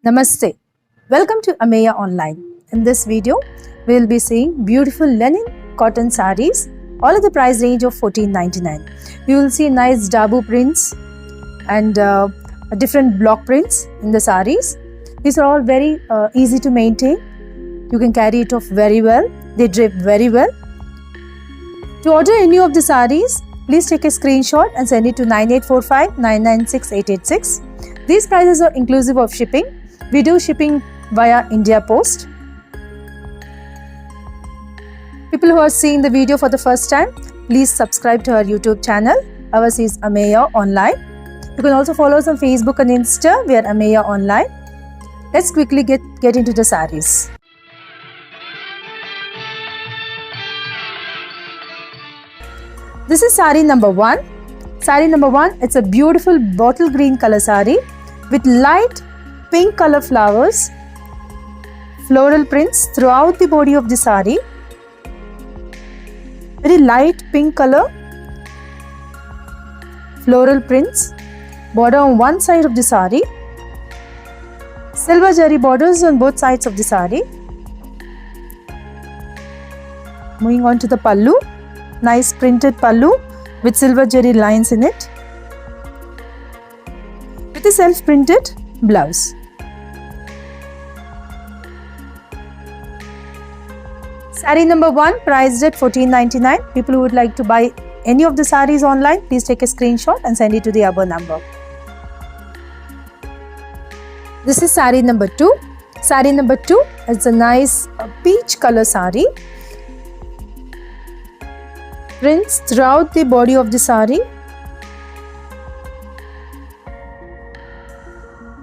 Namaste. Welcome to AmeyaOnline. In this video, we will be seeing beautiful linen cotton sarees, all at the price range of $14.99. You will see nice dabu prints and different block prints in the sarees. These are all very easy to maintain. You can carry it off very well. They drape very well. To order any of the sarees, please take a screenshot and send it to 9845 996 886. These prices are inclusive of shipping. We do shipping via India Post. People who are seeing the video for the first time, please subscribe to our YouTube channel. Ours is AmeyaOnline. You can also follow us on Facebook and Insta. We are AmeyaOnline. Let's quickly get into the sarees. This is saree number 1. Saree number 1, it's a beautiful bottle green color saree with light pink color flowers, floral prints throughout the body of the saree. Very light pink color, floral prints, border on one side of the saree, silver jari borders on both sides of the saree. Moving on to the pallu, nice printed pallu with silver jari lines in it, with a self-printed blouse. Saree number 1 priced at $14.99. People who would like to buy any of the sarees online, please take a screenshot and send it to the above number. This is saree number 2. Saree number 2 is a nice peach color saree. Prints throughout the body of the saree.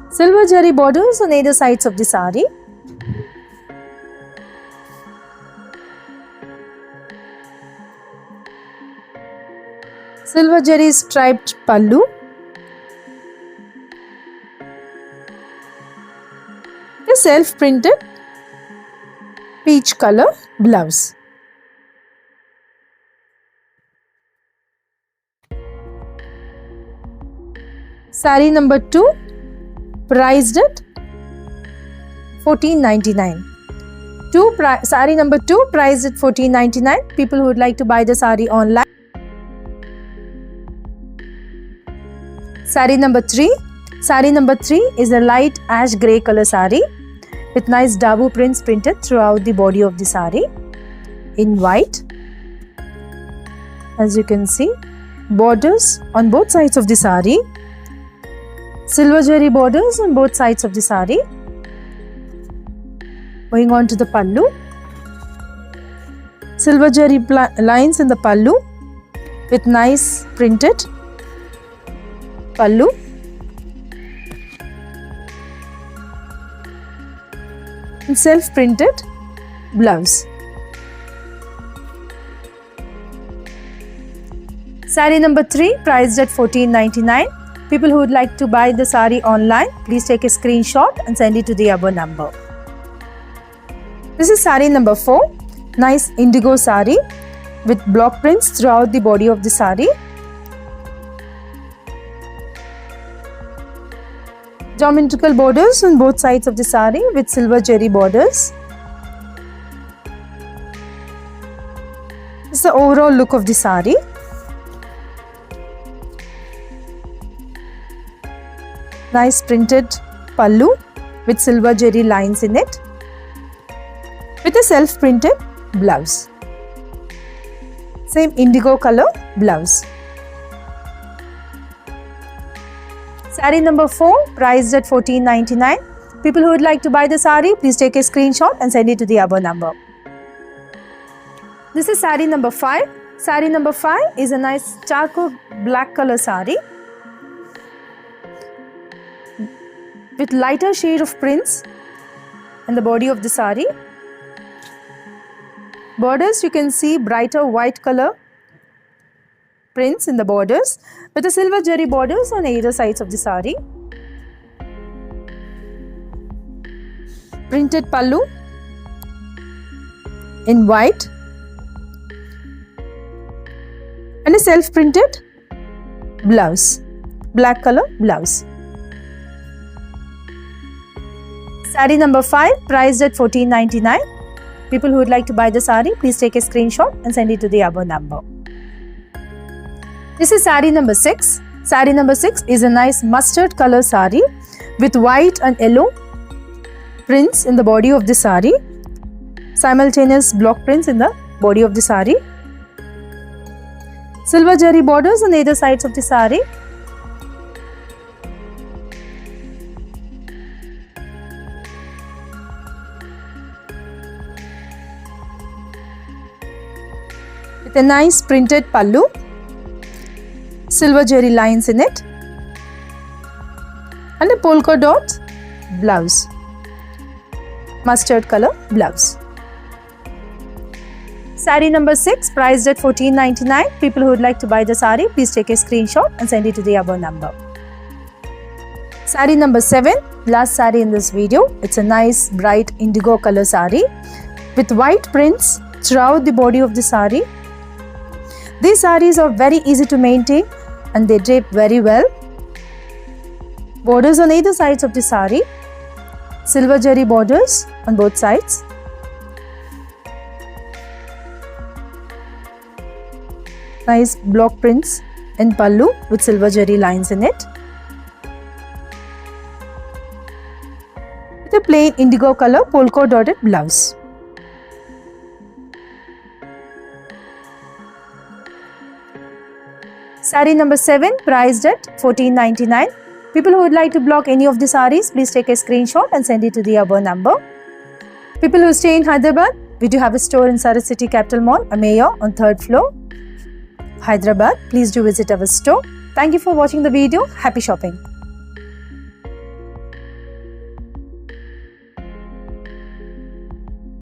Silver jari borders on either sides of the saree. Silver jari striped pallu. A self-printed peach color blouse. Saree number 2 priced at $14.99. Saree number 2 priced at $14.99. People who would like to buy the saree online. Saree number 3. Saree number 3 is a light ash grey color saree with nice dabu prints printed throughout the body of the saree in white. As you can see, borders on both sides of the saree, silver jari borders on both sides of the saree. Going on to the pallu, silver jari lines in the pallu with nice printed pallu. And self-printed blouse. Saree number 3 priced at $14.99. People who would like to buy the saree online, please take a screenshot and send it to the above number. This is saree number 4. Nice indigo saree with block prints throughout the body of the saree. Geometrical borders on both sides of the saree with silver jari borders. This is the overall look of the saree. Nice printed pallu with silver jari lines in it, with a self-printed blouse. Same indigo color blouse. Saree number 4 priced at $14.99. People who would like to buy the saree, please take a screenshot and send it to the above number. This is saree number 5. Saree number 5 is a nice charcoal black color saree with lighter shade of prints in the body of the saree. Borders, you can see brighter white color prints in the borders with the silver jari borders on either sides of the saree. Printed pallu in white and a self-printed blouse, black color blouse. Saree number 5, priced at 1499. People who would like to buy the saree, please take a screenshot and send it to the above number. This is saree number 6. Saree number 6 is a nice mustard color saree with white and yellow prints in the body of the saree. Simultaneous block prints in the body of the saree. Silver jari borders on either sides of the saree. With a nice printed pallu. Silver jari lines in it. And a polka dot blouse. Mustard color blouse. Saree number 6, priced at 1499. People who would like to buy the saree, please take a screenshot and send it to the above number. Saree number 7, last saree in this video. It's a nice bright indigo color saree with white prints throughout the body of the saree. These sarees are very easy to maintain and they drape very well. Borders on either sides of the saree. Silver jari borders on both sides. Nice block prints in pallu with silver jari lines in it. With a plain indigo color polka dotted blouse. Saree number 7, priced at 1499. People who would like to block any of the sarees, please take a screenshot and send it to the above number. People who stay in Hyderabad, we do have a store in Sarath City Capital Mall, Ameya, on 3rd floor, Hyderabad. Please do visit our store. Thank you for watching the video. Happy shopping.